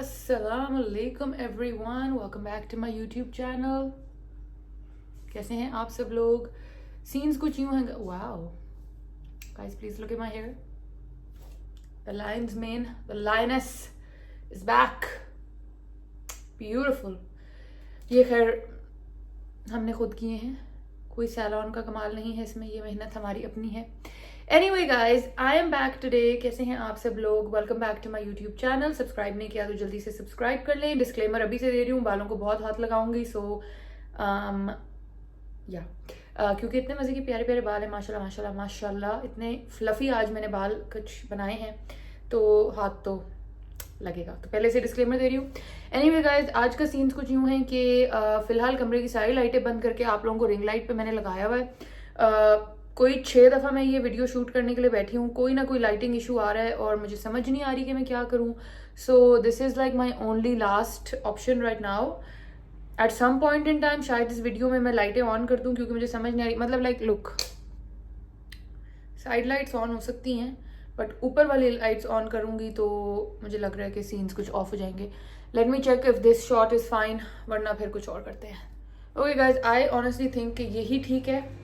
Assalamu alaikum everyone, welcome back to my YouTube channel. कैसे हैं आप सब लोग? Scenes कुछ यूं हैं. Wow, guys, please look at my hair. The lion's mane, the lioness is back. Beautiful. ये खैर हमने खुद किए हैं, कोई सैलून का कमाल नहीं है इसमें, ये मेहनत हमारी अपनी है. Anyway guys, I am back today. कैसे हैं आप सब लोग? Welcome back to my YouTube channel. Subscribe नहीं किया तो जल्दी से सब्सक्राइब कर लें. डिस्क्लेमर अभी से दे रही हूँ, बालों को बहुत हाथ लगाऊंगी. क्योंकि इतने मज़े के प्यारे प्यारे बाल हैं, माशाल्लाह माशाल्लाह माशाल्लाह. इतने फ्लफ़ी आज मैंने बाल कुछ बनाए हैं, तो हाथ तो लगेगा. तो पहले से डिस्क्लेमर दे रही हूँ. एनीवे गाइज, आज का सीन्स कुछ यूँ हैं कि फ़िलहाल कमरे की सारी लाइटें बंद करके आप लोगों को रिंग लाइट पे मैंने लगाया हुआ है. कोई 6 दफ़ा मैं ये वीडियो शूट करने के लिए बैठी हूँ, कोई ना कोई लाइटिंग इशू आ रहा है और मुझे समझ नहीं आ रही कि मैं क्या करूँ. So this is like my only last option right now. At some point in time शायद इस वीडियो में मैं लाइटें ऑन कर दूँ, क्योंकि मुझे समझ नहीं आ रही. मतलब like look, side lights on हो सकती हैं, बट ऊपर वाली लाइट्स ऑन करूँगी तो मुझे लग रहा है कि सीन्स कुछ ऑफ हो जाएंगे. Let me check if this shot is fine, वरना फिर कुछ और करते हैं. Okay guys, I honestly think कि यही ठीक है.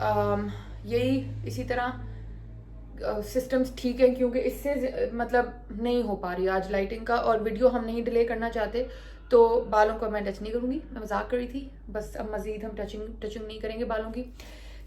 यही इसी तरह सिस्टम्स ठीक है, क्योंकि इससे मतलब नहीं हो पा रही आज लाइटिंग का, और वीडियो हम नहीं डिले करना चाहते, तो बालों को मैं टच नहीं करूँगी. मैं मजाक कर रही थी, बस अब मज़ीद हम टचिंग नहीं करेंगे बालों की.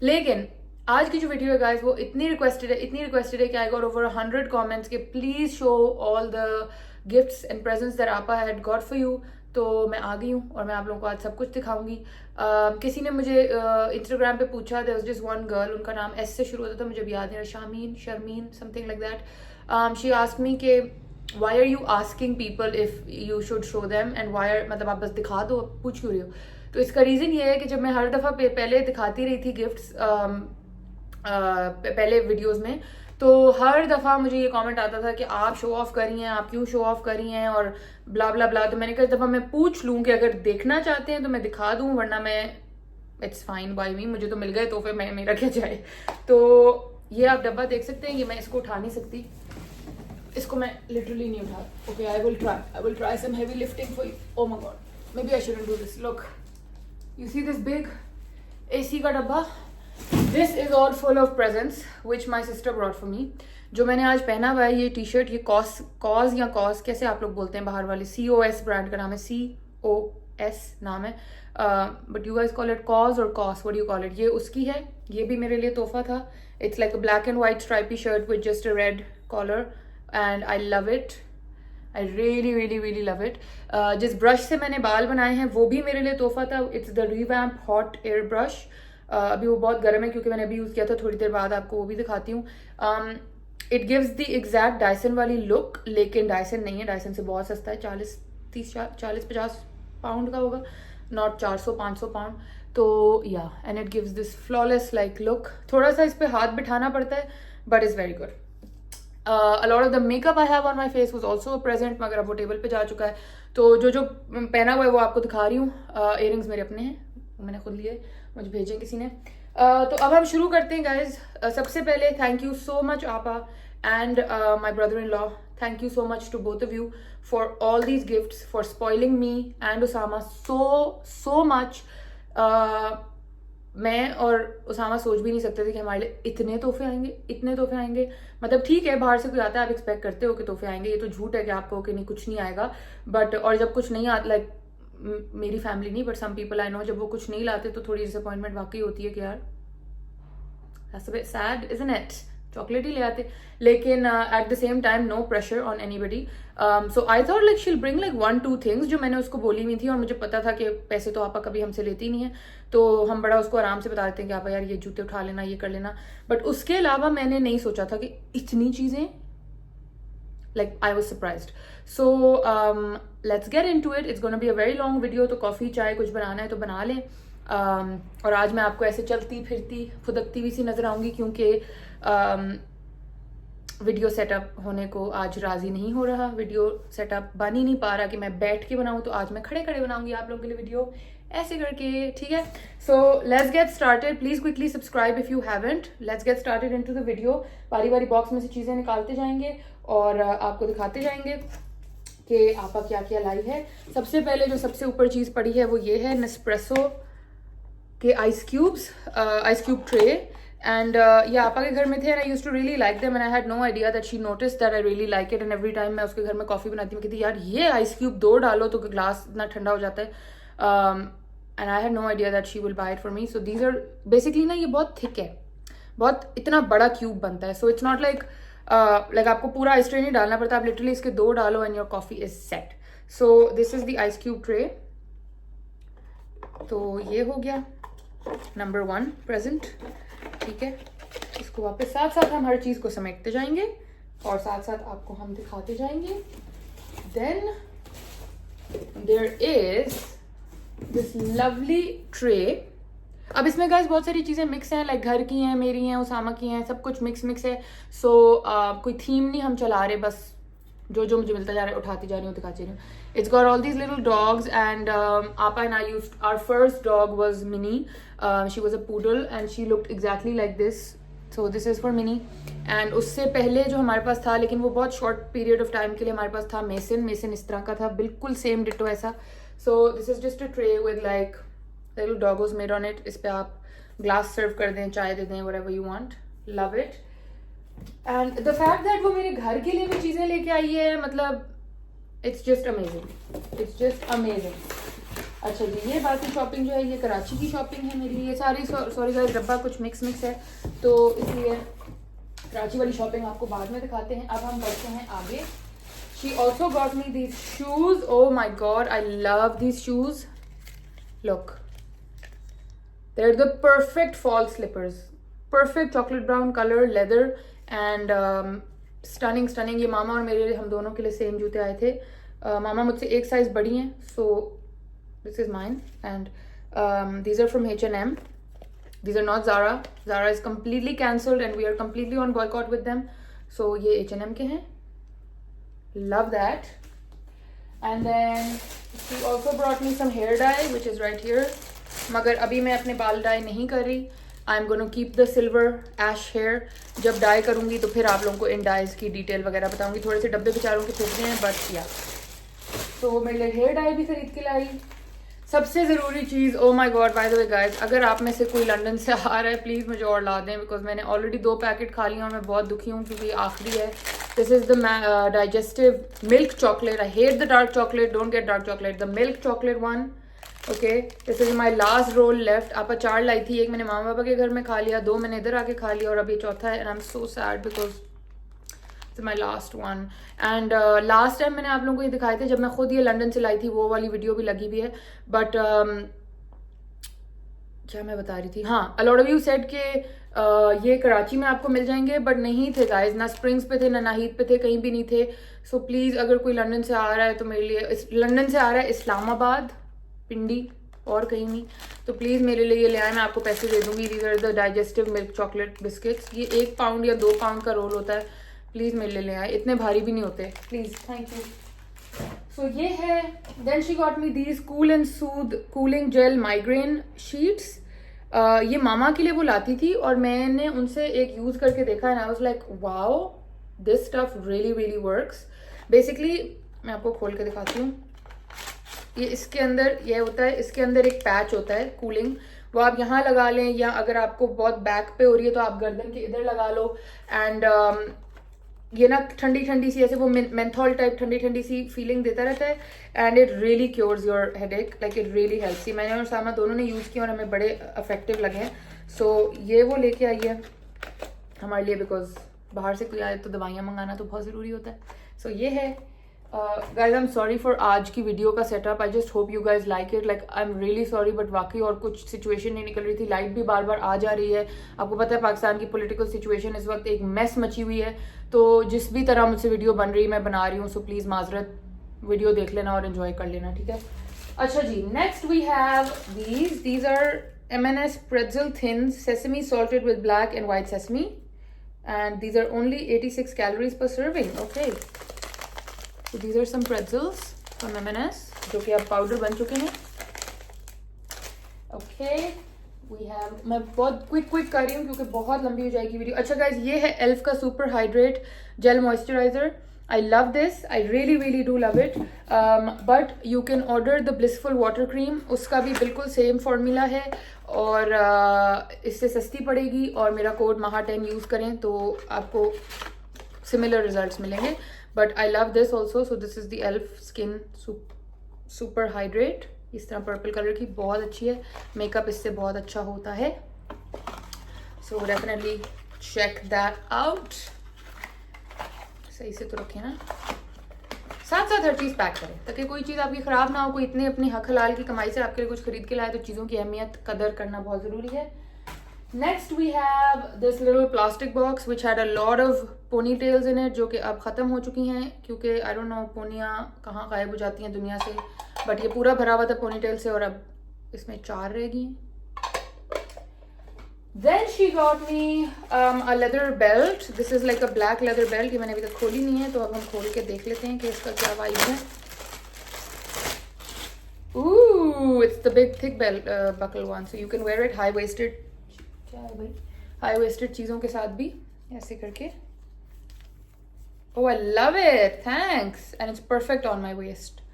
लेकिन आज की जो वीडियो है गाइस, वो इतनी रिक्वेस्टेड है कि आई गॉट ओवर 100 कमेंट्स कि please show all the gifts and presents that आपा हैड गॉट फॉर यू. तो मैं आ गई हूँ और मैं आप लोगों को आज सब कुछ दिखाऊंगी. किसी ने मुझे इंस्टाग्राम पे पूछा, there was just one girl, उनका नाम एस से शुरू होता था, मुझे भी याद नहीं रहा, Sharmeen something like that. She asked me के why are you asking people if you should show them and why, मतलब आप बस दिखा दो, पूछ क्यों रही हो. तो इसका रीज़न ये है कि जब मैं हर दफ़ा पहले दिखाती रही थी गिफ्ट्स पहले वीडियोज़ में, तो हर दफ़ा मुझे ये कमेंट आता था कि आप शो ऑफ कर रही हैं, आप क्यों शो ऑफ कर रही हैं, और ब्ला ब्ला ब्ला. तो मैंने कहा इस दफ़ा मैं पूछ लूँ कि अगर देखना चाहते हैं तो मैं दिखा दूँ, वरना मैं इट्स फाइन बाय मी, मुझे तो मिल गए तोहफे, मैं मेरा क्या जाए. तो ये आप डब्बा देख सकते हैं, ये मैं इसको उठा नहीं सकती, इसको मैं लिटरली नहीं उठा. Okay, I will try some heavy lifting for you. Oh my god, maybe I shouldn't do this. Look, you see this big AC का डब्बा. This is all full of presents which my sister brought for me. जो मैंने आज पहना हुआ है ये T shirt, ये कॉज कैसे आप लोग बोलते हैं, बाहर वाले COS ब्रांड का नाम है, COS नाम है, but you guys call it cause और cos, what you call it. ये उसकी है, ये भी मेरे लिए तोहफा था. It's like a black and white stripy shirt with just a red collar and I love it. I really love it. जिस ब्रश से मैंने बाल बनाए हैं वो भी मेरे लिए तोहफा था. It's the revamp hot air brush. अभी वो बहुत गर्म है क्योंकि मैंने अभी यूज़ किया था, थोड़ी देर बाद आपको वो भी दिखाती हूँ. It gives the exact Dyson वाली लुक, लेकिन डायसन नहीं है, डायसन से बहुत सस्ता है, 40-50 पाउंड का होगा, नॉट 400-500 पाउंड. तो या, and it gives this flawless like look. थोड़ा सा इस पर हाथ बिठाना पड़ता है, but is very good. A lot of the makeup I have on my face was also a present, मगर अब वो टेबल पे जा चुका है. तो जो पहना हुआ है वो आपको दिखा रही हूँ. इयरिंग्स मेरे अपने हैं, मैंने खुद लिए, मुझे भेजे किसी ने. तो अब हम शुरू करते हैं गाइज. सबसे पहले थैंक यू सो मच आपा and my brother in law. Thank you so much to both of you for all these gifts, for spoiling me and Usama so much. मैं और उसामा सोच भी नहीं सकते थे कि हमारे लिए इतने तोहफे आएंगे. मतलब ठीक है, बाहर से कोई आता है, आप एक्सपेक्ट करते हो कि तोहफे आएंगे, ये तो झूठ है कि आप कहो कि नहीं कुछ नहीं आएगा. बट और जब कुछ नहीं आता, लाइक मेरी फैमिली नहीं but some people I know, जब वो कुछ नहीं लाते तो थोड़ी डिसअपॉइंटमेंट वाकई होती है कि यार that's a bit sad isn't it, chocolate ही ले आते. लेकिन at the same time no pressure on anybody. So I thought like she will bring like 1-2 things जो मैंने उसको बोली हुई थी, और मुझे पता था कि पैसे तो आपा कभी हमसे लेती नहीं है, तो हम बड़ा उसको आराम से बता देते हैं कि आपा यार ये जूते उठा लेना, ये कर लेना. बट उसके अलावा मैंने नहीं सोचा था कि इतनी चीज़ें, like I was surprised. So let's get into it. It's going to be a very long video. तो कॉफ़ी चाय कुछ बनाना है तो बना लें. और आज मैं आपको ऐसे चलती फिरती फुदकती हुई सी नज़र आऊँगी, क्योंकि वीडियो सेटअप होने को आज राज़ी नहीं हो रहा, वीडियो सेटअप बन ही नहीं पा रहा कि मैं बैठ के बनाऊँ. तो आज मैं खड़े खड़े बनाऊँगी आप लोगों के लिए वीडियो, ऐसे करके, ठीक है. So let's get started. Please quickly subscribe if you haven't. Let's get started into the video. बारी बारी बॉक्स में से चीज़ें निकालते जाएंगे और आपको दिखाते जाएंगे. कि आपा क्या क्या लाई है। सबसे पहले जो सबसे ऊपर चीज़ पड़ी है वो ये है नेस्प्रेसो के आइस क्यूब ट्रे। एंड ये आपा के घर में थे and I used to really like them and I had no idea that she notice that I really like it. And every time मैं उसके घर में कॉफ़ी बनाती हूँ, कहती यार ये आइस क्यूब 2 डालो तो ग्लास इतना ठंडा हो जाता है। And I had no idea that she will buy it for me. So these are basically ना, ये बहुत थिक है, बहुत इतना बड़ा क्यूब बनता है। सो इट्स नॉट लाइक आपको पूरा आइस ट्रे नहीं डालना पड़ता, आप लिटरली इसके 2 डालो and your coffee is set. So this is the ice cube tray. तो ये हो गया नंबर 1 प्रेजेंट, ठीक है। इसको वापस साथ साथ हम हर चीज़ को समेटते जाएंगे और साथ साथ आपको हम दिखाते जाएंगे। Then there is this lovely tray. अब इसमें गाइस बहुत सारी चीज़ें मिक्स हैं, लाइक घर की हैं, मेरी हैं, उसामा की हैं, सब कुछ मिक्स है। सो कोई थीम नहीं हम चला रहे, बस जो जो मुझे मिलता जा रहा है उठाती जा रही हूँ, दिखाती जा रही हूँ। It's got all these little dogs and Appa and I used, our first dog was Minnie. She was a poodle and she looked exactly like this. So this is for Minnie. And उससे पहले जो हमारे पास था, लेकिन वो बहुत short period of time के लिए हमारे पास था, मेसन इस तरह का था, बिल्कुल सेम डिटो ऐसा। So this is just a tray with like little doggos made on it. इस पे आप ग्लास सर्व कर दें, चाय दे दें, whatever you want. Love it. And the fact that वो मेरे घर के लिए भी चीज़ें लेके आई है, मतलब it's just amazing, it's just amazing. अच्छा जी, ये बाकी शॉपिंग जो है ये कराची की शॉपिंग है मेरी। ये सारी सॉरी गाइस, डब्बा कुछ मिक्स है तो इसलिए कराची वाली शॉपिंग आपको बाद में दिखाते हैं। अब हम बढ़ते हैं आगे। She also got me these shoes. Oh my god, I love these shoes. Look, they are the perfect fall slippers, perfect chocolate brown colour, leather and stunning. ये मामा और मेरे, हम दोनों के लिए सेम जूते आए थे। मामा मुझसे एक साइज बड़ी हैं, so this is mine and these are from H&M. These are not Zara. Zara is completely cancelled and we are completely on boycott with them. So ये H&M के हैं. Love that. And then she also brought me some hair dye which is right here. मगर अभी मैं अपने बाल die नहीं कर रही. I'm going to keep the silver ash hair. जब डाई करूँगी तो फिर आप लोगों को इन डाइज की डिटेल वगैरह बताऊँगी. थोड़े से डब्बे बेचारों के फेंकने हैं बट या तो मेरे लिए हेयर डाई भी खरीद के लाई. सबसे ज़रूरी चीज़, oh my God, by the way guys, अगर आप में से कोई लंदन से आ रहा है प्लीज़ मुझे और ला दें, बिकॉज मैंने ऑलरेडी 2 पैकेट खा लिया और मैं बहुत दुखी हूँ क्योंकि आखिरी है. This is the digestive milk chocolate. I hate the dark chocolate, don't get dark chocolate, the milk chocolate one. Okay, this is my last roll left. आप 4 लाई थी, एक मैंने मामा पापा के घर में खा लिया, 2 मैंने इधर आके खा लिया और अब ये चौथा है. And I am so sad because my last one. And last time मैंने आप लोगों को ये दिखाए थे जब मैं खुद ये लंदन से लाई थी, वो वाली वीडियो भी लगी हुई है. बट क्या मैं बता रही थी, हाँ, अ लॉट ऑफ यू सेड कि ये कराची में आपको मिल जाएंगे, बट नहीं थे गाइज, ना स्प्रिंग्स पे थे ना नाहीद पे थे, कहीं भी नहीं थे. सो प्लीज़ अगर कोई लंदन से आ रहा है तो मेरे लिए, लंदन से आ रहा है इस्लामाबाद, पिंडी और कहीं नहीं, तो प्लीज़ मेरे लिए ये ले आए, मैं आपको पैसे दे दूंगी. These are the digestive milk chocolate biscuits. ये 1 पाउंड या 2 पाउंड का रोल होता है. प्लीज़ मेरे लिए ले आए, इतने भारी भी नहीं होते, प्लीज़, थैंक यू. सो ये है. Then she got me these cool and soothe cooling gel migraine sheets. ये मामा के लिए वो लाती थी और मैंने उनसे एक यूज़ करके देखा and I was like wow, this stuff really really works. Basically मैं आपको खोल के दिखाती हूँ. ये इसके अंदर ये होता है, इसके अंदर एक पैच होता है कूलिंग, वो आप यहाँ लगा लें, या अगर आपको बहुत बैक पे हो रही है तो आप गर्दन के इधर लगा लो. एंड ये ना ठंडी ठंडी सी, ऐसे वो मेंथॉल टाइप ठंडी ठंडी सी फीलिंग देता रहता है. And it really cures your headache, like it really helps. मैंने और सामा दोनों ने यूज़ किया और हमें बड़े इफेक्टिव लगे हैं. सो ये वो लेके आई है हमारे लिए, बिकॉज बाहर से कोई आए तो दवाइयाँ मंगाना तो बहुत ज़रूरी होता है. सो ये है. Guys I am sorry for आज की वीडियो का setup. I just hope you guys like it. Like I am really sorry, but वाकई और कुछ सिचुएशन नहीं निकल रही थी. लाइट भी बार बार आ जा रही है. आपको पता है पाकिस्तान की पॉलिटिकल सिचुएशन इस वक्त एक मेस मची हुई है, तो जिस भी तरह मुझसे वीडियो बन रही है मैं बना रही हूँ. सो प्लीज़ माजरत, वीडियो देख लेना और इन्जॉय कर लेना, ठीक है. अच्छा जी, next we have these are M&S pretzel thins, sesame salted with black and white sesame, and these are only 86 calories per serving. Okay. So these are some pretzels from M&S जो कि अब powder बन चुके हैं. Okay, we have, मैं बहुत quick कर रही हूँ क्योंकि बहुत लंबी हो जाएगी वीडियो. अच्छा गाइज, ये है एल्फ का super hydrate gel moisturizer. I love this. I really do love it. But you can order the Blissful water cream. उसका भी बिल्कुल सेम फॉर्मूला है और इससे सस्ती पड़ेगी और मेरा कोड MAHA10 यूज़ करें तो आपको सिमिलर रिजल्ट्स मिलेंगे. But I love this also. So this is the elf skin super hydrate. इस तरह पर्पल कलर की, बहुत अच्छी है. मेकअप इससे बहुत अच्छा होता है. So definitely check that out. सही से तो रखें ना, साथ साथ हर चीज़ पैक करें ताकि कोई चीज़ आपकी ख़राब ना हो. कोई इतने अपनी हक हलाल की कमाई से आपके लिए कुछ खरीद के लाए तो चीज़ों की अहमियत कदर करना बहुत ज़रूरी है. Next we have this little plastic box which had a lot of pony tails in it, जो कि अब ख़त्म हो चुकी हैं क्योंकि आई डोंट नो पोनियाँ कहाँ गायब हो जाती हैं दुनिया से. बट ये पूरा भरा हुआ था पोनी टेल से और अब इसमें 4 रह गई हैं. Then she got me a leather belt. This is like a black leather belt. ये मैंने अभी तक खोली नहीं है तो अब हम खोल के देख लेते हैं कि इसका क्या वाइब है. Ooh, it's the big thick belt buckle one, so you can wear it high waisted. क्या है भाई? High waisted चीज़ों के साथ भी ऐसे करके. Oh, I love it. Thanks. And it's perfect on my waist.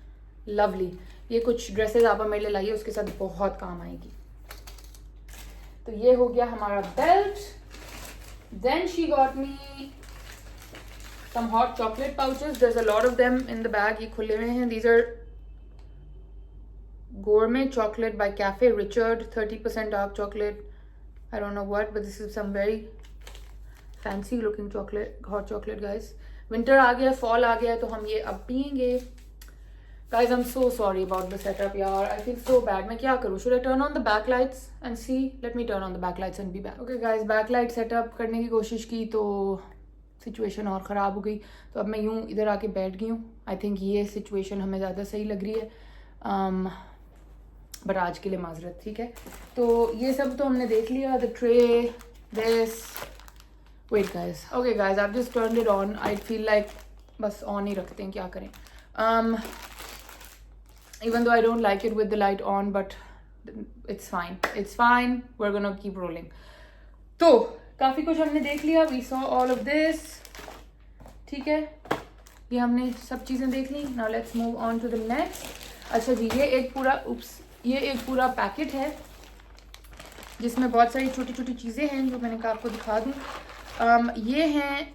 Lovely. ये कुछ ड्रेसेस आपा मेरे लिए लाइए, उसके साथ बहुत काम आएगी. तो ये हो गया हमारा belt. Then she got me some hot chocolate pouches. There is a lot of them in the bag. ये खुले हुए हैं. These are gourmet chocolate by cafe Richard. 30% dark chocolate. I don't know what but this is some very fancy looking chocolate, hot chocolate guys. Winter आ गया, fall आ गया तो हम ये अब पियेंगे. Guys, I'm so sorry about the setup, yaar. I feel so bad. मैं क्या करूँ? Should I turn on the backlights and see? Let me turn on the backlights and be back. Okay, guys, backlight setup करने की कोशिश की तो situation और ख़राब हो गई. तो अब मैं यूँ इधर आके बैठ गई हूँ. I think ये situation हमें ज़्यादा सही लग रही है. बट आज के लिए माजरत, ठीक है. तो ये सब तो हमने देख लिया. The tray, this. Wait, guys. Okay, guys, I've just turned it on. I feel like बस on ही रखते हैं, क्या करें. Even though I don't like it with the light on, but it's fine. It's fine. We're gonna keep rolling. तो काफ़ी कुछ हमने देख लिया. We saw all of this. ठीक है, ये हमने सब चीज़ें देख ली. Now let's move on to the next. अच्छा जी, ये एक पूरा पैकेट है जिसमें बहुत सारी छोटी छोटी चीज़ें हैं जो मैंने कहा आपको दिखा दूँ. ये हैं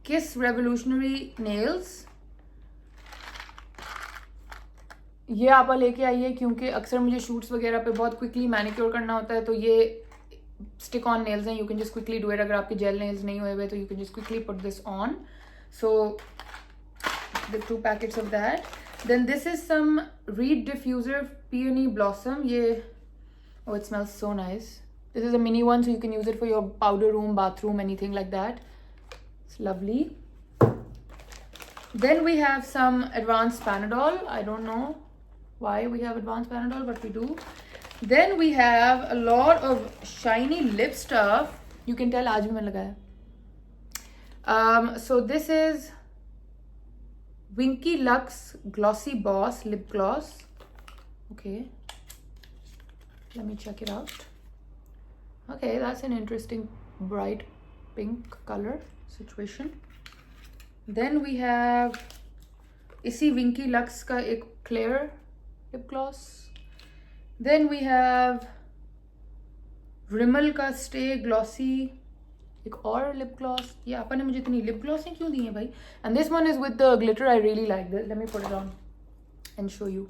किस रेवोल्यूशनरी नेल्स. ये आपा लेके आइए क्योंकि अक्सर मुझे शूट्स वगैरह पे बहुत क्विकली मैनिक्योर करना होता है. तो ये स्टिक ऑन नेल्स हैं. You can just quickly do it. अगर आपके जेल नेल्स नहीं हुए हुए तो you can just quickly put this on. So the 2 packets of that. Then this is some reed diffuser peony blossom. ये oh, it smells so nice. This is a mini one, so you can use it for your powder room, bathroom, anything like that. It's lovely. Then we have some advanced Panadol. I don't know why we have advanced Panadol, but we do. Then we have a lot of shiny lip stuff. You can tell आज भी मैंने लगाया. So this is Winky Lux Glossy Boss Lip Gloss. Okay, let me check it out. Okay, that's an interesting bright pink color situation. Then we have इसी Winky Lux का एक clear lip gloss. Then we have Rimmel का Stay Glossy एक और lip gloss. ये आपा ने मुझे इतनी lip gloss क्यों दी है भाई? And this one is with the glitter. I really like this. Let me put it on and show you.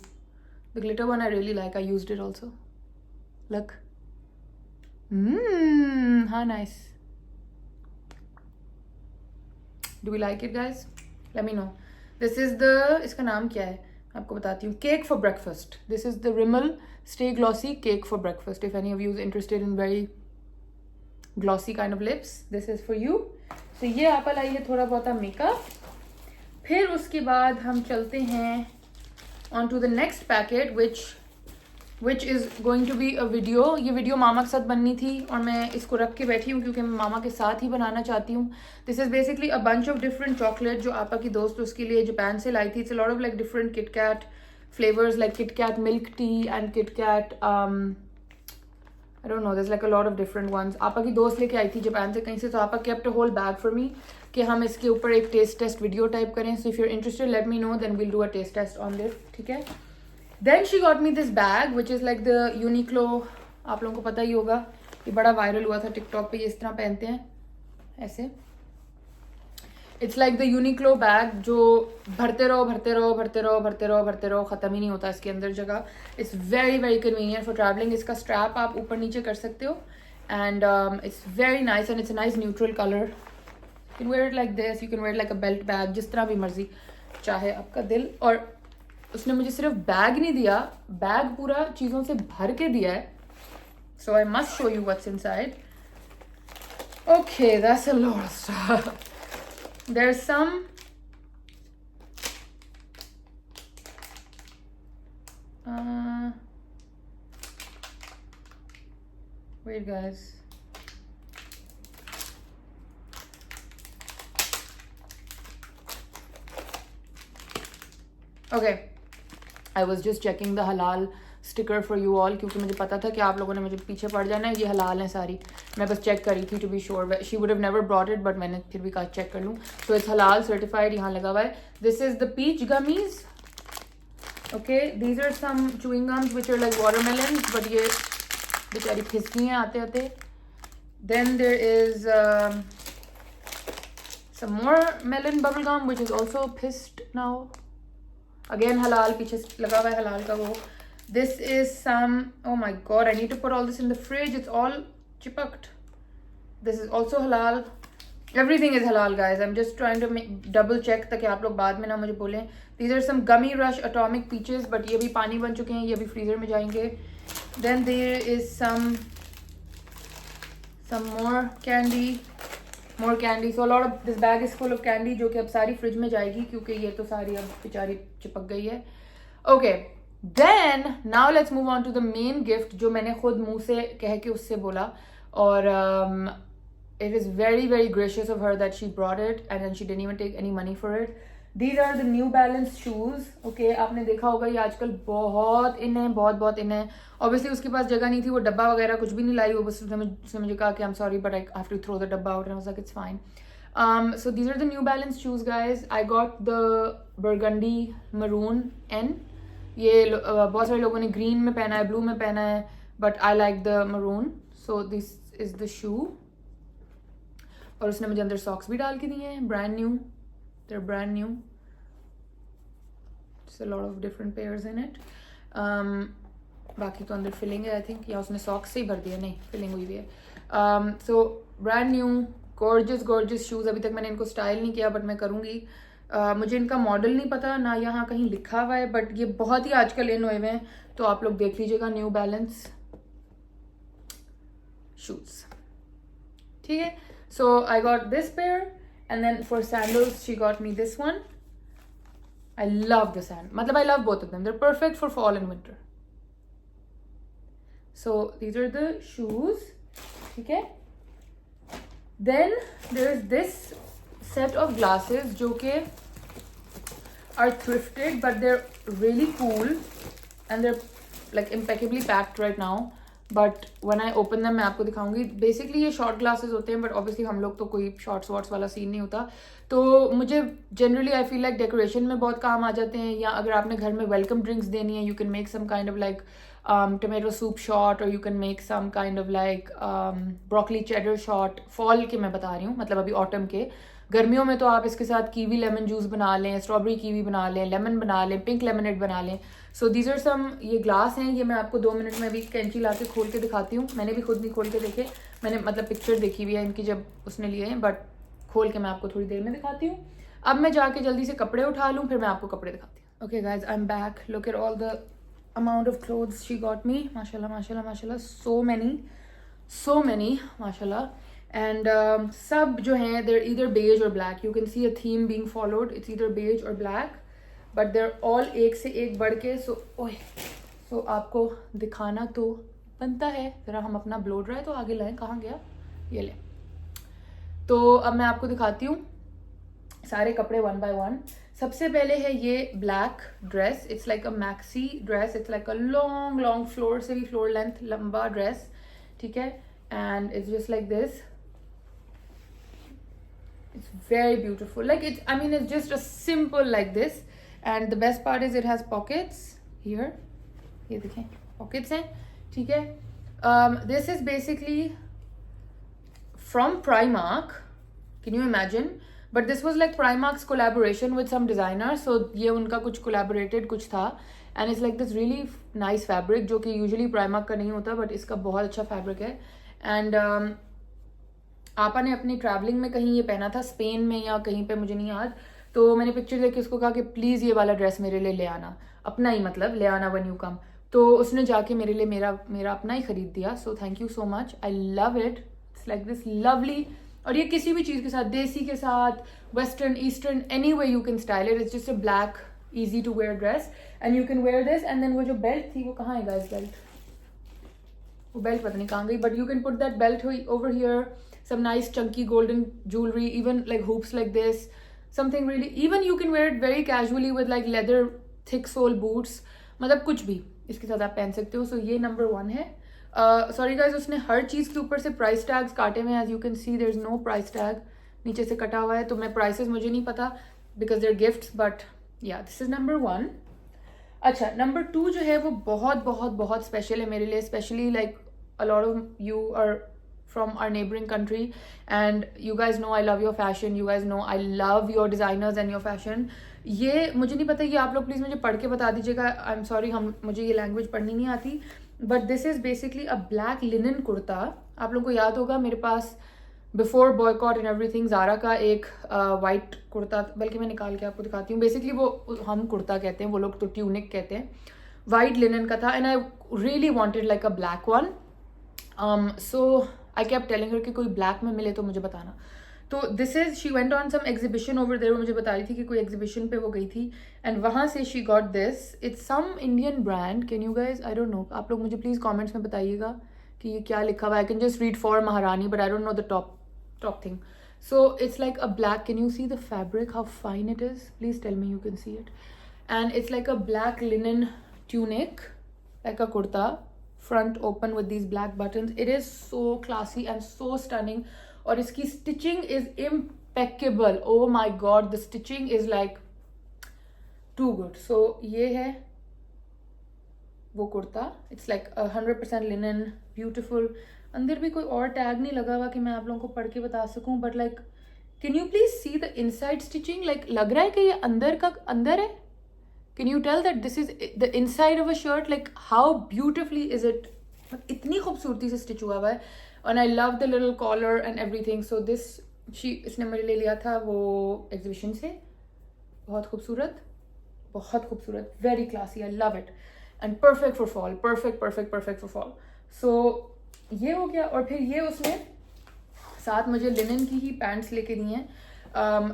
The glitter one I really like. I used it also. Look. How nice. Do we like it, guys? Let me know. This is the, इसका नाम क्या है मैं आपको बताती हूँ. Cake for breakfast. This is the Rimmel Stay Glossy Cake for breakfast. If any of you is interested in very glossy kind of lips, this is for you. So ये आप लाइए थोड़ा बहुत मेकअप. फिर उसके बाद हम चलते हैं on to the next packet which is going to be a video. ये वीडियो मामा के साथ बननी थी और मैं इसको रख के बैठी हूँ क्योंकि मैं मामा के साथ ही बनाना चाहती हूँ. This is basically a bunch of different chocolate जो आपा की दोस्त उसके लिए जापान से लाई थी. It's a lot of like different KitKat flavours like KitKat milk tea and KitKat I don't know, there's like a lot of different ones. आपा की दोस्त लेके आई थी जापान से कहीं से, तो आपा kept a whole bag for me. कि हम इसके ऊपर एक टेस्ट टेस्ट वीडियो टाइप करें. So if you are interested let me know, then we'll do a taste test on this. ठीक है. Then she got me this bag which is like the Uniqlo. आप लोगों को पता ही होगा, ये बड़ा वायरल हुआ था टिकटॉक पे. ये इस तरह पहनते हैं ऐसे. It's like the Uniqlo bag जो भरते रहो भरते रहो भरते रहो भरते रहो भरते रहो, ख़त्म ही नहीं होता इसके अंदर जगह. It's very very convenient for travelling. इसका स्ट्रैप आप ऊपर नीचे कर सकते हो. And it's very nice and it's a nice neutral colour. You can wear it like this, you can where like a belt bag, जिस तरह भी मर्जी चाहे आपका दिल. और उसने मुझे सिर्फ बैग नहीं दिया, बैग पूरा चीज़ों से भर के दिया है. So I must show you what's inside. Okay, that's a lot of stuff. There's some wait guys, okay, I was just checking the halal sticker for you all, क्योंकि मुझे पता था कि आप लोगों ने मुझे पीछे पड़ जाना है. ये हलाल हैं सारी. मैं बस चेक करी थी to be sure. She would have never brought it but मैंने फिर भी कहा चेक कर लूँ. सो इट्स हलाल सर्टिफाइड, यहाँ लगा हुआ है. This is the peach gummies. Okay, these are some chewing gums which are like watermelon, but ये बेचारी फिसकी हैं आते आते. Then there is some more melon bubble gum which is also fizzed now. Again हलाल, पीछे लगा हुआ है हलाल का वो. This is some, oh my god, I need to put all this in the fridge. It's all chipaked. This is also halal. Everything is halal, guys. I'm just trying to double check ताकि आप लोग बाद में ना मुझे बोलें. These are some Gummy Rush Atomic Peaches, but ये भी पानी बन चुके हैं, ये भी फ्रीजर में जाएंगे. Then there is some more candy. More candy. So a lot of this bag is full of candy, जो कि अब सारी फ्रिज में जाएगी क्योंकि ये तो सारी अब बेचारी चिपक गई है. Okay. Then now let's move on to the main gift, जो मैंने खुद मुंह से कह के उससे बोला. और it is very very gracious of her that she brought it and then she didn't even take any money for it. These are the New Balance shoes. Okay, आपने देखा होगा ये आजकल बहुत इन है, बहुत बहुत इन है. Obviously उसके पास जगह नहीं थी, वो डब्बा वगैरह कुछ भी नहीं लाई. वो बस उसने मुझे कहा कि I'm sorry but I have to throw the डब्बा out and I was like it's fine. So these are the New Balance shoes, guys. I got the burgundy maroon N. ये बहुत सारे लोगों ने ग्रीन में पहना है, ब्लू में पहना है, but I like the maroon. So this is the shoe. और उसने मुझे अंदर सॉक्स भी डाल के दिए हैं, brand new. Their brand new. It's a lot of different pairs in it. बाकी तो अंदर फिलिंग है आई थिंक, या उसने सॉक्स से ही भर दिया. नहीं, फिलिंग हुई हुई है. So brand new gorgeous gorgeous shoes. अभी तक मैंने इनको स्टाइल नहीं किया बट मैं करूँगी. मुझे इनका मॉडल नहीं पता ना, यहाँ कहीं लिखा हुआ है, बट ये बहुत ही आजकल इन हुए हुए हैं, तो आप लोग देख लीजिएगा. New balance shoes. ठीक है. So I got this pair and then for sandals she got me this one. I love the sand, मतलब I love both of them. They are perfect for fall and winter. So these are the shoes. ठीक है. Then there is this set of glasses जो कि are thrifted but they're really cool and they're like impeccably packed right now, but when I open them मैं आपको दिखाऊंगी. basically ये short glasses होते हैं but obviously हम लोग तो कोई shorts वॉट्स वाला सीन नहीं होता, तो मुझे generally I feel like decoration में बहुत काम आ जाते हैं. या अगर आपने घर में welcome drinks देनी है, you can make some kind of like tomato soup shot or you can make some kind of like broccoli cheddar shot. fall के मैं बता रही हूँ, मतलब अभी autumn के. गर्मियों में तो आप इसके साथ कीवी लेमन जूस बना लें, स्ट्रॉबेरी कीवी बना लें, लेमन बना लें, पिंक लेमनेड बना लें. So these are some. ये ग्लास हैं, ये मैं आपको 2 मिनट में अभी कैंची ला के खोल के दिखाती हूँ. मैंने भी खुद नहीं खोल के देखे, मैंने मतलब पिक्चर देखी हुई है इनकी जब उसने लिए हैं, बट खोल के मैं आपको थोड़ी देर में दिखाती हूँ. अब मैं जाके जल्दी से कपड़े उठा लूँ, फिर मैं आपको कपड़े दिखाती हूँ. Okay guys, I am back. Look at all the amount of clothes she got मी. माशाल्लाह माशाल्लाह माशाल्लाह, सो मैनी माशाल्लाह. And सब जो हैं they're either beige or black. You can see a theme being followed. It's either beige or black, but they're all एक से एक बढ़ के. So आपको दिखाना तो बनता है. ज़रा हम अपना ब्लो ड्राई तो आगे लाएं. कहाँ गया? ये ले. तो अब मैं आपको दिखाती हूँ सारे कपड़े वन बाय वन. सबसे पहले है ये black dress. It's like a maxi dress. It's like a long floor से भी फ्लोर लेंथ लंबा ड्रेस. ठीक है. And it's just like this. It's very beautiful. Like it's, I mean, it's just a simple like this. And the best part is it has pockets here. ये देखें, pockets हैं, ठीक है. This is basically from Primark. Can you imagine? But this was like Primark's collaboration with some designer. So ये उनका कुछ collaborated कुछ था. And it's like this really nice fabric जो कि usually Primark का नहीं होता, but इसका बहुत अच्छा fabric है. And आपा ने अपनी ट्रैवलिंग में कहीं ये पहना था, स्पेन में या कहीं पे, मुझे नहीं याद. तो मैंने पिक्चर देख के उसको कहा कि प्लीज़ ये वाला ड्रेस मेरे लिए ले आना, अपना ही मतलब ले आना व्हेन यू कम. तो उसने जाके मेरे लिए मेरा अपना ही खरीद दिया. So thank you so much. I love it. It's like this lovely. और ये किसी भी चीज़ के साथ, देसी के साथ, western, eastern, any way you can style it. It's just a black easy to wear dress and you can wear this. And then वो जो बेल्ट थी वो कहाँ है guys? वो बेल्ट पता नहीं कहाँ गई, but you can put that belt over here, some nice chunky golden jewelry, even like hoops like this, something really, even you can wear it very casually with like leather thick sole boots. मतलब कुछ भी इसके साथ आप पहन सकते हो. सो ये नंबर 1 है. सॉरी गाइज, उसने हर चीज़ के ऊपर से प्राइस टैग्स काटे हुए हैं. As you can see there is no price tag, नीचे से कटा हुआ है. तो मैं प्राइसेस मुझे नहीं पता बिकॉज देयर गिफ्ट्स, बट या दिस इज नंबर 1. अच्छा, नंबर 2 जो है वो बहुत बहुत बहुत स्पेशल है मेरे लिए, specially like a lot of you are from our neighboring country and you guys know I love your fashion, you guys know I love your designers and your fashion. ये मुझे नहीं पता, ये आप लोग प्लीज़ मुझे पढ़ के बता दीजिएगा. आई एम सॉरी, मुझे ये लैंग्वेज पढ़नी नहीं आती. But this is basically a black linen kurta. आप लोगों को याद होगा मेरे पास before boycott and everything Zara का एक वाइट कुर्ता, बल्कि मैं निकाल के आपको दिखाती हूँ. बेसिकली वो हम कुर्ता कहते हैं, वो लोग तो ट्यूनिक कहते हैं. वाइट लिनन का था and I really wanted like a black one. So I kept telling her कि कोई ब्लैक में मिले तो मुझे बताना. तो this is, she went on some exhibition over there. मुझे बता रही थी कि कोई एग्जीबिशन पे वो गई थी एंड वहाँ से she got this. It's some Indian brand. Can you guys, I don't know, आप लोग मुझे प्लीज़ कमेंट्स में बताइएगा कि ये क्या लिखा हुआ है. I can just read for Maharani but I don't know the top thing. So it's like a black. Can you see the fabric, how fine it is? Please tell me you can see it. And it's like a black linen tunic, like a kurta, front open with these black buttons. It is so classy and so stunning. और इसकी stitching is impeccable. Oh my god, the stitching is like too good. So ये है वो kurta. It's like 100% linen, beautiful. अंदर भी कोई और tag नहीं लगा हुआ कि मैं आप लोगों को पढ़ के बता सकूं, but like can you please see the inside stitching? like लग रहा है कि ये अंदर है. Can you tell that this is the inside of a shirt? Like how beautifully is it? इतनी खूबसूरती से स्टिच हुआ हुआ है. And I love the little collar and everything. So this इसने मेरे लिए लिया था वो एग्जीबिशन से. बहुत खूबसूरत, very classy. I love it and perfect for fall. Perfect for fall. So ये हो गया. और फिर ये उसने साथ मुझे लिनन की ही पैंट्स लेके दी हैं.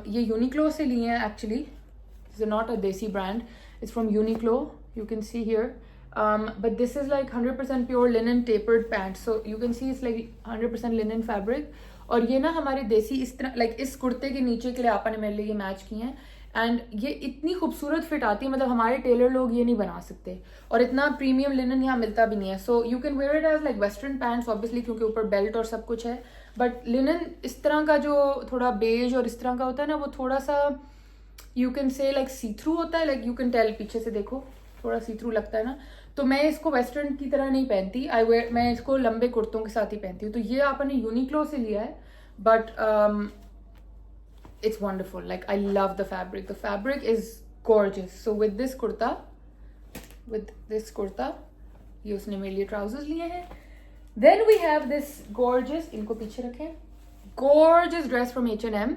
ये यूनिक्लो से लिए हैं actually. This is not a desi brand. It's from Uniqlo. You can see here. But this is like 100% pure linen tapered pants. So you can see it's like 100% linen fabric. और ये ना हमारे देसी इस तरह like इस कुर्ते के नीचे के लिए आपा ने मेरे लिए ये मैच किए हैं. एंड ये इतनी खूबसूरत फिट आती है, मतलब हमारे टेलर लोग ये नहीं बना सकते. और इतना प्रीमियम लिनन यहाँ मिलता भी नहीं है. So you can wear it as like western pants obviously, क्योंकि ऊपर बेल्ट और सब कुछ है. बट लिनन इस तरह का जो थोड़ा बेज और इस तरह का होता है ना, वो थोड़ा सा you can say like see through होता है. लाइक यू कैन टेल, पीछे से देखो थोड़ा सी थ्रू लगता है ना. तो मैं इसको वेस्टर्न की तरह नहीं पहनती. मैं इसको लंबे कुर्तों के साथ ही पहनती हूँ. तो ये आपने यूनिक्लो से लिया है, but it's wonderful. Like I love the fabric. The fabric is gorgeous. So with this kurta, ये उसने मेरे लिए ट्राउजर्स लिए हैं. Then we have this gorgeous, इनको पीछे रखें, gorgeous dress from H&M.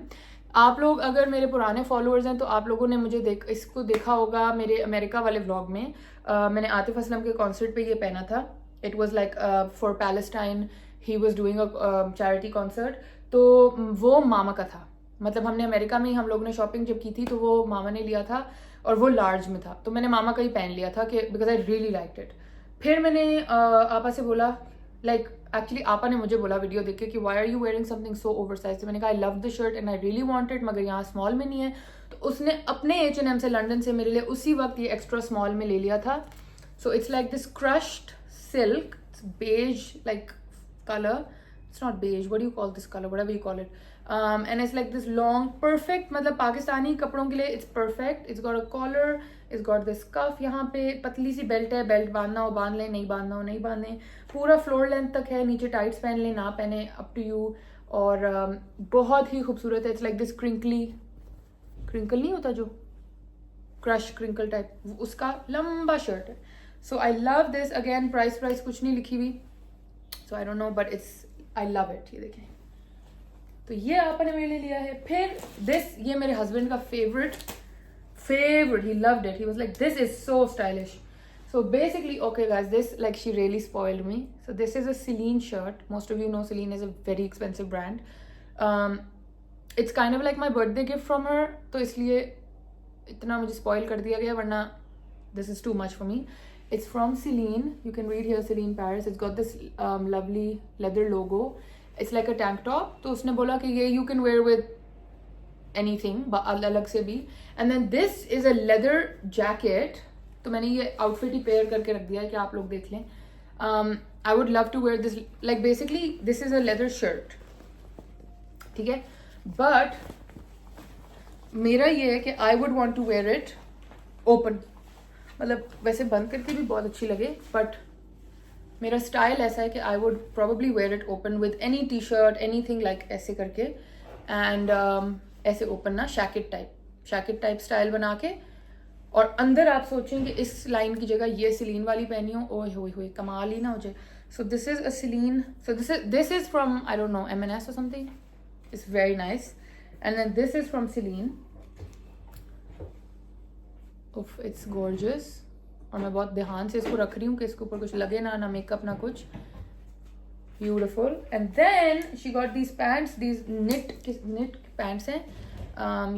आप लोग अगर मेरे पुराने फॉलोअर्स हैं तो आप लोगों ने मुझे इसको देखा होगा मेरे अमेरिका वाले व्लॉग में. मैंने आतिफ असलम के कॉन्सर्ट पे ये पहना था. It was like for Palestine, he was doing a charity concert. तो वो मामा का था. मतलब हमने अमेरिका में ही हम लोगों ने शॉपिंग जब की थी तो वो मामा ने लिया था और वो लार्ज में था. तो मैंने मामा का ही पहन लिया था कि because I really liked it. फिर मैंने आपा से बोला, लाइक एक्चुअली आपा ने मुझे बोला वीडियो देख के कि why are you wearing something so oversize. मैंने कहा I love the shirt and I really want it, मगर यहाँ स्मॉल में नहीं है. तो उसने अपने H&M से लंदन से मेरे लिए उसी वक्त ये एक्स्ट्रा स्मॉल में ले लिया था. So it's like this crushed silk, beige like colour. It's not beige. What do you call this color? Whatever you call it. And it's like this long perfect, मतलब पाकिस्तानी कपड़ों के लिए it's perfect. It's got a collar, it's got this cuff, यहाँ पे पतली सी belt है, belt बांधना हो बांध लें, नहीं बांधना हो नहीं बांधें. पूरा फ्लोर लेंथ तक है, नीचे टाइट्स पहन लें ना पहने, अप टू यू. और बहुत ही खूबसूरत है. It's like this crinkly, crinkle नहीं होता जो क्रश क्रिंकल टाइप, उसका लंबा शर्ट है. So I love this. Again price कुछ नहीं लिखी हुई, so I don't know but it's, I love it. ये देखें, तो ये आपने मेरे लिए लिया है. फिर दिस, ये मेरे हस्बैंड का favourite, he loved it. He was like, this is so stylish. So basically, okay guys, this, like, she really spoiled me. So this is a Celine shirt. Most of you know Celine is a very expensive brand. It's kind of like my birthday gift from her, तो इसलिए इतना मुझे spoil कर दिया गया, वरना this is too much for me. It's from Celine. You can read here Celine Paris. It's got this lovely leather logo. It's like a tank top. तो उसने बोला कि ये you can wear with anything, अलग से भी. And then this is a leather jacket. तो मैंने ये outfit ही pair करके रख दिया है कि आप लोग देख लें. I would love to wear this. Like basically this is a leather shirt, ठीक है, but मेरा ये है कि I would want to wear it open. मतलब वैसे बंद करके भी बहुत अच्छी लगे, but मेरा स्टाइल ऐसा है कि I would probably wear it open with any t-shirt, anything like ऐसे करके, and ऐसे ओपन ना शैकेट टाइप स्टाइल बना के, और अंदर आप सोचें कि इस लाइन की जगह ये सिलीन वाली पहनी हो, ओए होए कमाल ही ना हो जाए. सो this is a सिलीन. So this is from, I don't no, M&S or something. It's very nice. And then this is from Celine. Oof, it's gorgeous. और मैं बहुत ध्यान से इसको रख रही हूँ कि इसके ऊपर कुछ लगे ना मेकअप ना कुछ. Beautiful. And then she got these pants, these knit pants हैं.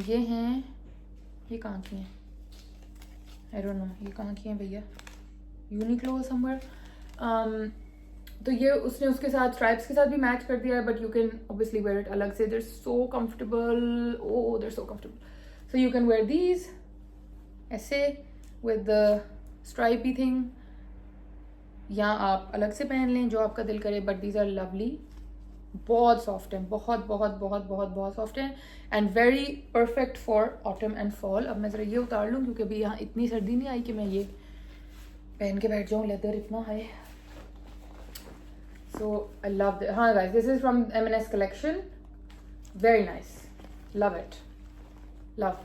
ये हैं, ये कहाँ की हैं? I don't know, ये कहाँ की हैं भैया? Uniqlo somewhere. तो ये उसने उसके साथ स्ट्राइप्स के साथ भी मैच कर दिया है, but you can obviously wear it अलग से. they're so comfortable. Oh, they're so comfortable. So you can wear these ऐसे with the stripy thing, या आप अलग से पहन लें जो आपका दिल करे. बट दीज आर लवली, बहुत सॉफ्ट हैं, बहुत बहुत बहुत बहुत बहुत सॉफ्ट हैं, and very perfect for autumn and fall. अब मैं ज़रा ये उतार लूँ क्योंकि अभी यहाँ इतनी सर्दी नहीं आई कि मैं ये पहन के बैठ जाऊँ. लेदर इतना है. So I love this. हाँ guys, this is from M&S collection. Very nice, love it, love.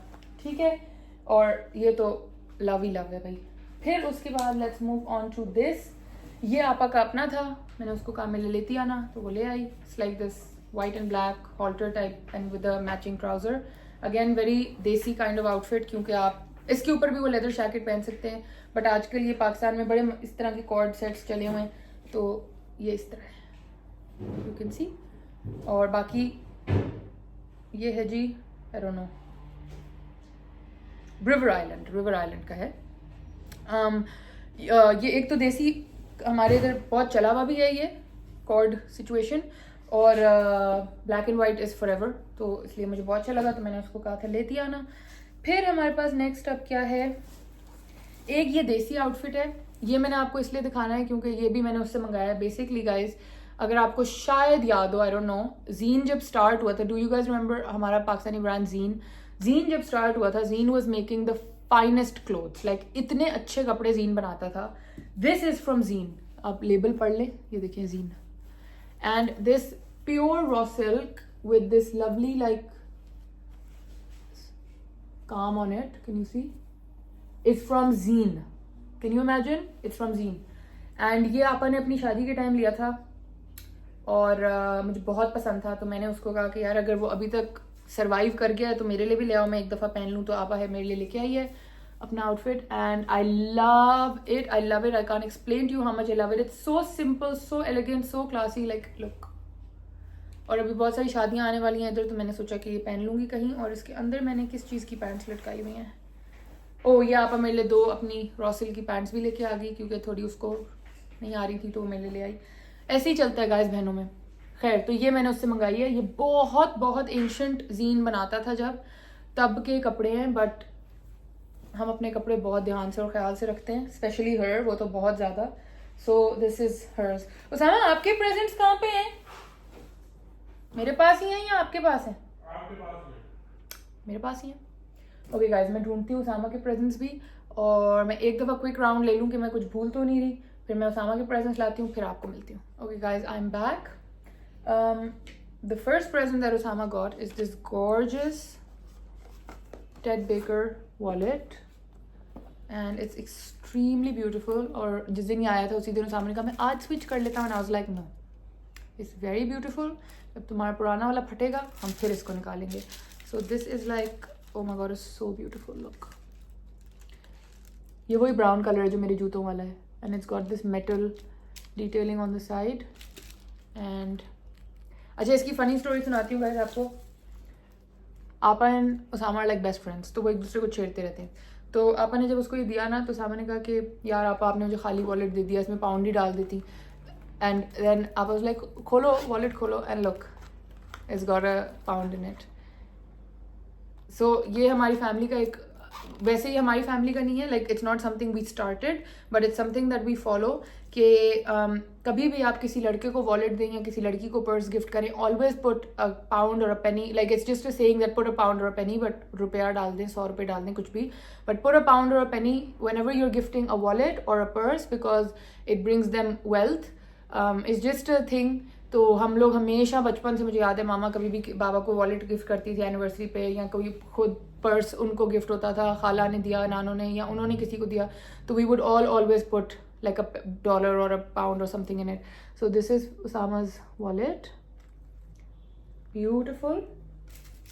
ठीक है, और ये तो लव ही लव है भाई. फिर उसके बाद let's move on to this. ये आपा का अपना था, मैंने उसको कहा मैं ले लेती आना, तो वो ले आई. It's like this white and black halter type and with a matching trouser. Again very desi kind of outfit, क्योंकि आप इसके ऊपर भी वो लेदर जैकेट पहन सकते हैं. बट आजकल ये पाकिस्तान में बड़े इस तरह के कॉर्ड सेट्स चले हुए हैं, तो ये इस तरह है, यू कैन सी. और बाकी ये है जी, I don't know, River Island का है. ये एक तो देसी हमारे इधर बहुत चला हुआ भी है ये कॉर्ड सिचुएशन, और black and white is for ever, तो इसलिए मुझे बहुत अच्छा लगा, तो मैंने उसको कहा था लेती आना. फिर हमारे पास नेक्स्ट अब क्या है, एक ये देसी आउटफिट है. ये मैंने आपको इसलिए दिखाना है क्योंकि ये भी मैंने उससे मंगाया है. बेसिकली गाइज, अगर आपको शायद याद हो, आई डोंट नो, जीन जब स्टार्ट हुआ था, डू यू गाइज रिमेंबर हमारा पाकिस्तानी ब्रांड जीन जब स्टार्ट हुआ था, Jeen was making the finest clothes. Like इतने अच्छे कपड़े जीन बनाता था. दिस इज फ्रॉम जीन, आप लेबल पढ़ लें, ये देखिए Jeen. And this pure raw silk with this lovely like काम on it, can you see, it's from Jeen. Can you imagine, it's from gene. And ये आपा ने अपनी शादी के टाइम लिया था, और मुझे बहुत पसंद था, तो मैंने उसको कहा कि यार अगर वो अभी तक सर्वाइव कर गया है तो मेरे लिए भी ले आओ, मैं एक दफ़ा पहन लूँ. तो आपा है मेरे लिए लेके आई है अपना outfit, and I love it, I can't explain to you how much I love it. It's so simple, so elegant, so classy, like look. और अभी बहुत सारी शादियाँ आने वाली हैं इधर, तो मैंने सोचा कि ये पहन लूँगी कहीं. और इसके अंदर मैंने किस चीज़ की पैंट्स लटकाई हुई हैं. ओ, ये आपा मेरे लिए 2 अपनी रॉसिल की पैंट्स भी लेके आ गई, क्योंकि थोड़ी उसको नहीं आ रही थी, तो वो मेरे लिए ले आई. ऐसे ही चलता है गाइस बहनों में. खैर, तो ये मैंने उससे मंगाई है. ये बहुत बहुत एंशंट जीन बनाता था जब, तब के कपड़े हैं, बट हम अपने कपड़े बहुत ध्यान से और ख्याल से रखते हैं, स्पेशली हर, वो तो बहुत ज़्यादा. So this is hers. Usama, आपके प्रेजेंट्स कहाँ पे हैं? मेरे पास ही है या आपके पास है? आपके पास में। मेरे पास ही है। ओके गाइज, मैं ढूंढती हूँ उसामा के प्रेजेंट्स भी, और मैं एक दफ़ा क्विक राउंड ले लूँ कि मैं कुछ भूल तो नहीं रही, फिर मैं उसामा के प्रेजेंट्स लाती हूँ, फिर आपको मिलती हूँ. Okay guys, I am back. The first present that Osama got is this gorgeous Ted Baker wallet, and it's extremely beautiful. और जिस दिन ये आया था उसी दिन उसामा ने कहा मैं आज स्विच कर लेता हूँ, and I was like no, it's very beautiful. जब तुम्हारा पुराना वाला फटेगा हम फिर इसको निकालेंगे. So this is like, oh my god, it's so beautiful. Look, ये वही ब्राउन कलर है जो मेरे जूतों वाला है, and it's got this metal detailing on the side. And अच्छा, इसकी फ़नी स्टोरी सुनाती हूँ गाइस आपको. आपा and Usama like best friends, तो वो एक दूसरे को छेड़ते रहते हैं. तो आपा ने जब उसको ये दिया ना, तो उसामा ने कहा कि यार आपा, आपने मुझे खाली वॉलेट दे दिया, इसमें पाउंड ही डाल देती. एंड देन आपा वाज लाइक खोलो वॉलेट खोलो, and look, it's got a pound in it. So ये हमारी फैमिली का एक, वैसे ही हमारी फैमिली का नहीं है, like it's not something we started, but it's something that we follow. कि कभी भी आप किसी लड़के को वॉलेट दें या किसी लड़की को पर्स गिफ्ट करें, always put a pound or a penny. Like it's just a saying that put a pound or a Penney, but रुपया डाल दें, 100 रुपये डाल दें, कुछ भी, but put a pound or a penny whenever you are gifting a wallet or a purse, because it brings them wealth. It's just a thing. तो हम लोग हमेशा बचपन से, मुझे याद है मामा कभी भी बाबा को वॉलेट गिफ्ट करती थी एनिवर्सरी पे, या कभी खुद पर्स उनको गिफ्ट होता था, खाला ने दिया, नानों ने, या उन्होंने किसी को दिया, तो we would always put like a dollar or a pound or something in it. So this is Osama's wallet. Beautiful.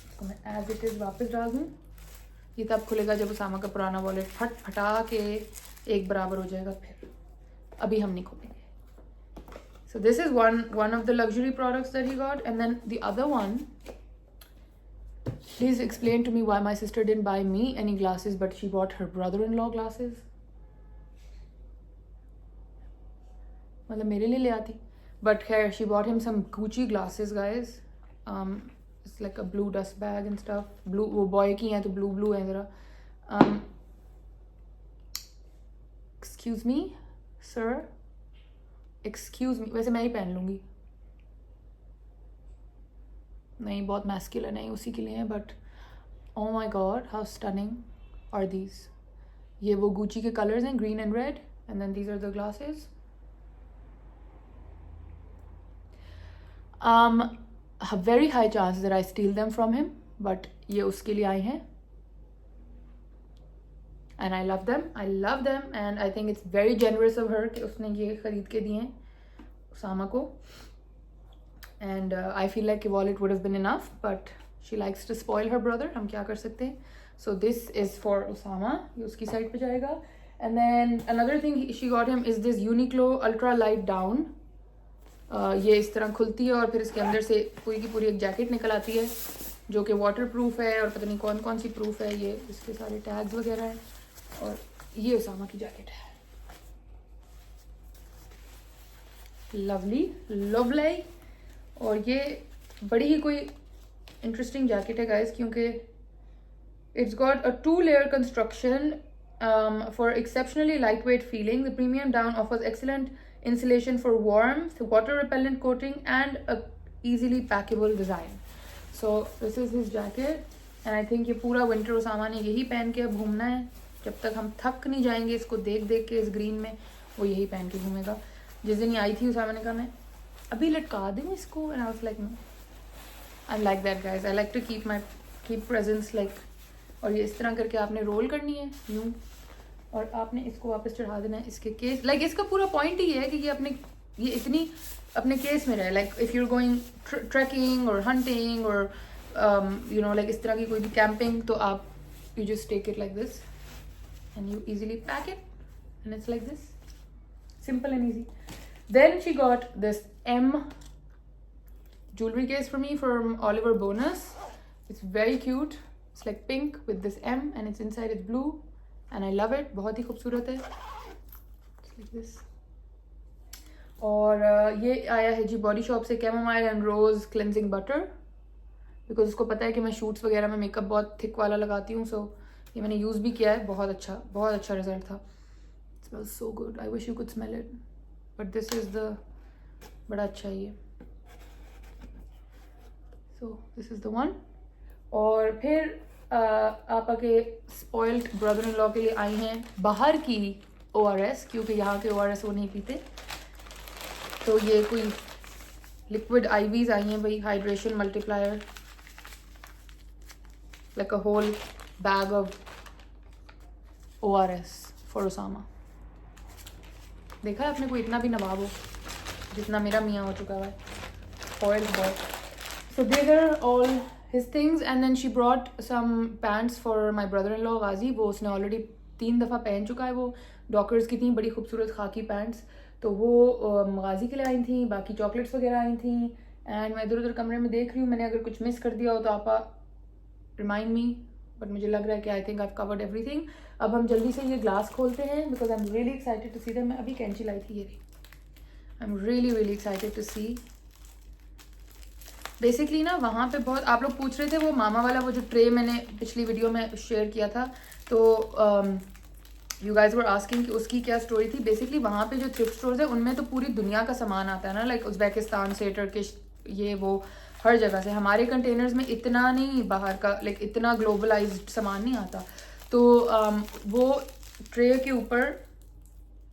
इसको मैं as it is वापस डाल दूँ. ये तब खुलेगा जब उसामा का पुराना वॉलेट फटा के एक बराबर हो जाएगा, फिर अभी हम नहीं खोलेंगे. So this is one of the luxury products that he got. And then the other one, please explain to me why my sister didn't buy me any glasses but she bought her brother-in-law glasses. मतलब मेरे लिए ले आती, but खैर she bought him some Gucci glasses guys. It's like a blue dust bag and stuff. Blue, वो boy की हैं तो ब्लू है ज़रा. Excuse me sir, excuse me. वैसे मैं ही पहन लूँगी, नहीं बहुत मैस्कुलिन है, उसी के लिए है, but oh my god how stunning are these. ये वो गुची के कलर्स हैं, green and red, and then these are the glasses. A very high chance that I steal them from him, but ये उसके लिए आए हैं, and I love them, and I think it's very generous of her कि उसने ये खरीद के दिए हैं उसामा को. And I feel like a wallet would have been enough, but she likes to spoil her brother. हम क्या कर सकते हैं. So this is for Osama, ये उसकी साइड पे जाएगा. And then another thing she got him is this Uniqlo ultra light down. ये इस तरह खुलती है और फिर इसके अंदर से पूरी की पूरी एक जैकेट निकल आती है जो कि वाटर प्रूफ है, और पता नहीं कौन कौन सी प्रूफ है. ये इसके सारे टैग्स वगैरह हैं, और ये उसामा की जैकेट है. लवली. और ये बड़ी ही कोई इंटरेस्टिंग जैकेट है गाइस, क्योंकि it's got a 2-layer construction for exceptionally lightweight feeling. The premium down offers excellent insulation for warmth, water repellent coating, and a easily packable design. So this is his jacket, and I think ये पूरा winter Usama ने यही पहन के अब घूमना है. जब तक हम थक नहीं जाएंगे इसको देख देख के, इस ग्रीन में, वो यही पहन के घूमेगा. जिस दिन ये आई थी उसामा ने कहा मैं अभी लटका दूँ इसको, and I was like no, I'm like that guys, I like to keep presents like. और ये इस तरह करके आपने रोल करनी है यूँ, और आपने इसको वापस चढ़ा देना है इसके केस. लाइक इसका पूरा पॉइंट ही है कि ये इतनी अपने केस में रहे. Like if you're going trekking और हंटिंग और यू नो लाइक इस तरह की कोई भी कैंपिंग, तो आप you just take it like this and you easily pack it, and it's like this, simple and easy. Then she got this M jewelry case for me from Oliver Bonas. It's very cute. It's like pink with this M, and it's inside it's blue, and I love it. बहुत ही खूबसूरत है. It's like this. और ये आया है जी body shop से chamomile and rose cleansing butter, because उसको पता है कि मैं शूट्स वगैरह में मेकअप बहुत थिक वाला लगाती हूँ. सो ये मैंने यूज़ भी किया है, बहुत अच्छा रिजल्ट था. It smells so good. I wish you could smell it, but this is the, बड़ा अच्छा है ये. तो दिस इज़ द वन। और फिर आपा के स्पॉइल्ड ब्रदर इन लॉ के लिए आई हैं बाहर की ORS, क्योंकि यहाँ के ORS वो नहीं पीते। तो ये कोई लिक्विड IVs आई हैं भाई, hydration multiplier, like a whole bag of ORS for Usama. देखा है आपने, कोई इतना भी नवाब हो जितना मेरा मियाँ हो चुका है, spoiled boy. So these are all his things, and then she brought some pants for my brother-in-law Ghazi। वो उसने ऑलरेडी 3 दफ़ा पहन चुका है, वो डॉकर्स की थी, बड़ी खूबसूरत खाकी पैंट्स। तो वो गाजी के लिए आई थी, बाकी चॉकलेट्स वगैरह आई थी। एंड मैं इधर उधर कमरे में देख रही हूँ, मैंने अगर कुछ मिस कर दिया हो तो आपा रिमाइंड मी, बट मुझे लग रहा है कि I think I have covered everything. अब हम जल्दी से ये ग्लास खोलते हैं because I am really excited to see them. मैं अभी कैंची लाई थी, ये I am really excited to see. Basically ना वहाँ पे बहुत आप लोग पूछ रहे थे, वो मामा वाला वो जो ट्रे मैंने पिछली वीडियो में शेयर किया था, तो यू गाइज वर आस्किंग कि उसकी क्या स्टोरी थी। बेसिकली वहाँ पे जो थ्रिफ्ट स्टोर्स है उनमें तो पूरी दुनिया का सामान आता है ना, लाइक उज़्बेकिस्तान से, टर्किश, ये वो हर जगह से। हमारे कंटेनर्स में इतना नहीं बाहर का, लाइक इतना ग्लोबलाइज्ड सामान नहीं आता। तो वो ट्रे के ऊपर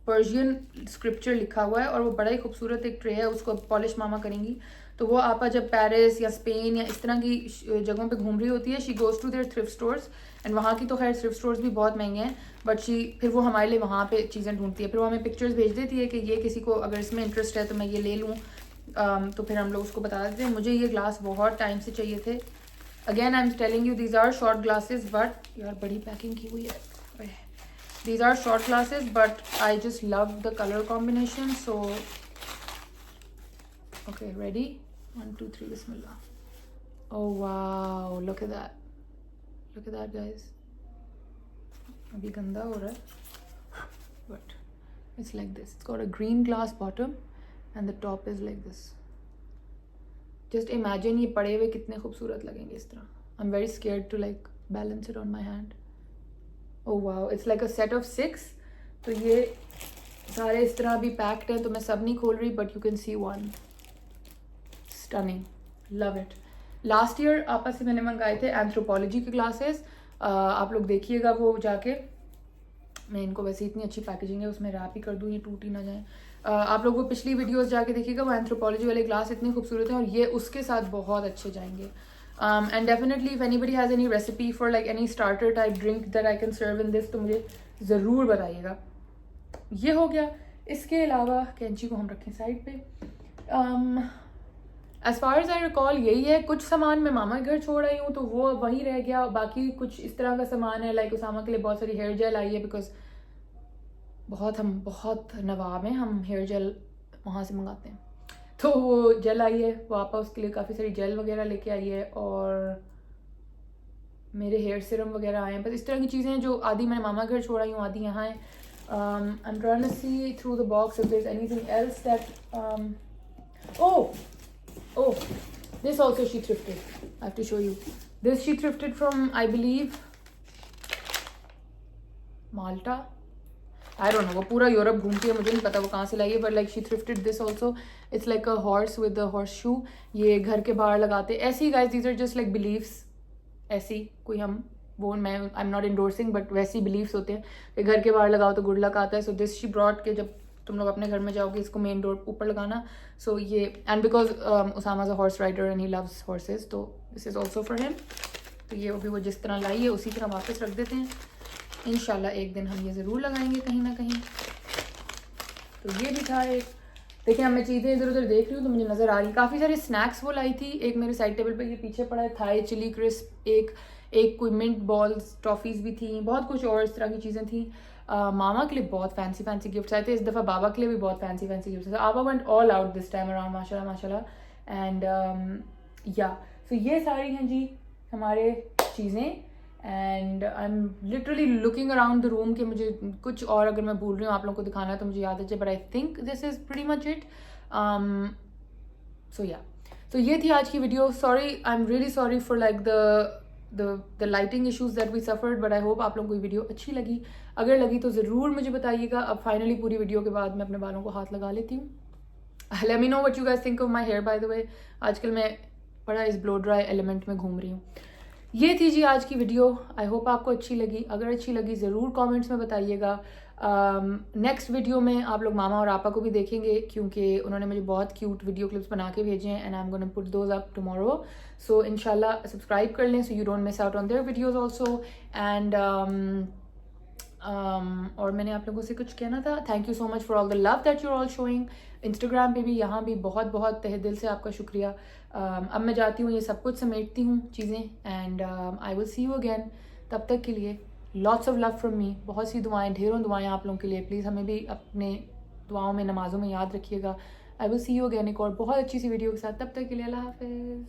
पर्शियन स्क्रिप्चर लिखा हुआ है और वो बड़ा ही खूबसूरत एक ट्रे है, उसको पॉलिश मामा करेंगी। तो वो आपा जब पेरिस या स्पेन या इस तरह की जगहों पे घूम रही होती है, she goes to their thrift stores. And वहाँ की तो खैर थ्रिफ्ट स्टोर्स भी बहुत महंगे हैं, बट फिर वो हमारे लिए वहाँ पे चीज़ें ढूंढती है, फिर वो हमें पिक्चर्स भेज देती है कि ये किसी को अगर इसमें इंटरेस्ट है तो मैं ये ले लूँ। तो फिर हम लोग उसको बता देते हैं। मुझे ये ग्लास बहुत टाइम से चाहिए थे। Again I am telling you, these are short glasses, but यार बड़ी पैकिंग की हुई है। These are short glasses, but I just love the color combination. So, okay, ready? 1, 2, 3, Bismillah. Oh wow! Look at that. Look at that, guys. अभी गंदा हो रहा है, but it's like this. It's got a green glass bottom, and the top is like this. Just imagine ये पड़े हुए कितने खूबसूरत लगेंगे इस तरह. I'm very scared to like balance it on my hand. Oh wow, it's like a set of 6. तो ये सारे इस तरह भी पैक्ड हैं, तो मैं सब नहीं खोल रही, but you can C one. Stunning, love it. Last year आपा से मैंने मंगाए थे एंथ्रोपोलॉजी के क्लासेस, आप लोग देखिएगा वो जाके। मैं इनको वैसे इतनी अच्छी पैकेजिंग है, उसमें रैप ही कर दूँ, ये टूट ही ना जाए। आप लोग वो पिछली वीडियोस जाके देखिएगा, वो एंथ्रोपोलॉजी वाले ग्लास इतने खूबसूरत हैं और ये उसके साथ बहुत अच्छे जाएंगे। And definitely if anybody has any recipe for like any starter type drink that I can serve in this, तो मुझे ज़रूर बताइएगा। ये हो गया। इसके अलावा कैंची को हम रखें साइड पे। as far as I recall यही है। कुछ सामान मैं मामा के घर छोड़ आई हूँ तो वो वहीं रह गया, बाकी कुछ इस तरह का सामान है। लाइक उसामा के लिए बहुत सारी हेयर जेल आई है, बिकॉज हम बहुत नवाब हैं, हम हेयर जेल वहाँ से मंगाते हैं। तो वो जेल आई है, वो आपा उसके लिए काफ़ी सारी जेल वगैरह लेके आई है, और मेरे हेयर सीरम वगैरह आए हैं। बस इस तरह की चीज़ें जो आधी मैंने मामा घर छोड़ आई हूँ, आधी यहाँ है। I am trying to see through the box if there is anything else that oh this also she thrifted. I have to show you this. She thrifted from I believe Malta, I don't know, वो पूरा Europe घूमती है, मुझे नहीं पता वो कहाँ से लाई है, but like she thrifted this also. It's like a horse with a horse shoe. ये घर के बाहर लगाते ऐसी guys, these are just like beliefs. ऐसी कोई हम वो मैं I am not endorsing, but वैसी बिलीव्स होते हैं कि घर के बाहर लगाओ तो गुड लक आता है। सो दिस शी ब्रॉट के जब तुम लोग अपने घर में जाओगे इसको मेन डोर ऊपर लगाना। सो ये and because Usama is a horse rider and he loves horses, तो this is also for him. तो ये अभी वो जिस तरह लाई है उसी तरह वापस रख देते हैं। इंशाल्लाह एक दिन हम ये ज़रूर लगाएंगे कहीं ना कहीं। तो ये भी था एक। देखिए मैं चीज़ें इधर उधर देख रही हूँ तो मुझे नज़र आ रही काफ़ी सारी स्नैक्स वो लाई थी। एक मेरे साइड टेबल पे ये पीछे पड़ा है थाई चिली क्रिस्प, एक कोई मिंट बॉल्स, टॉफ़ीज़ भी थी, बहुत कुछ और इस तरह की चीज़ें थी। मामा के लिए बहुत फैंसी गिफ्ट्स आए थे। इस दफ़ा बाबा के लिए भी बहुत फैंसी गिफ्ट्स आए। आबा went all out this time around, माशाल्लाह। एंड या सो ये सारी हैं जी हमारे चीज़ें। And I am literally looking around the room कि मुझे कुछ और अगर मैं भूल रही हूँ आप लोगों को दिखाना है तो मुझे याद है, but I think this is pretty much it. So या तो ये थी आज की video. Sorry, I am really sorry for like the lighting issues that we suffered, but I hope आप लोगों को ये वीडियो अच्छी लगी। अगर लगी तो ज़रूर मुझे बताइएगा। अब फाइनली पूरी वीडियो के बाद मैं अपने बालों को हाथ लगा लेती हूँ। Let me know what you guys think of my hair. By the way आजकल मैं बड़ा इस ब्लो ड्राई एलिमेंट में घूम रही हूँ। ये थी जी आज की वीडियो। आई होप आपको अच्छी लगी। अगर अच्छी लगी ज़रूर कमेंट्स में बताइएगा। नेक्स्ट वीडियो में आप लोग मामा और आपा को भी देखेंगे, क्योंकि उन्होंने मुझे बहुत क्यूट वीडियो क्लिप्स बना के भेजे हैं and I am gonna put those up tomorrow. So इंशाल्लाह सब्सक्राइब कर लें so you don't miss out on their videos also. And और मैंने आप लोगों से कुछ कहना था। Thank you so much for all the love that you are all showing. Instagram पे भी, यहाँ भी बहुत बहुत तहे दिल से आपका शुक्रिया। अब मैं जाती हूँ, ये सब कुछ समेटती हूँ चीज़ें and I will see you again. तब तक के लिए lots of love from me. बहुत सी दुआएं, ढेरों दुआएं आप लोगों के लिए। प्लीज़ हमें भी अपने दुआओं में, नमाज़ों में याद रखिएगा। I will see you again एक और बहुत अच्छी सी वीडियो के साथ। तब तक के लिए अल्लाह हाफिज़।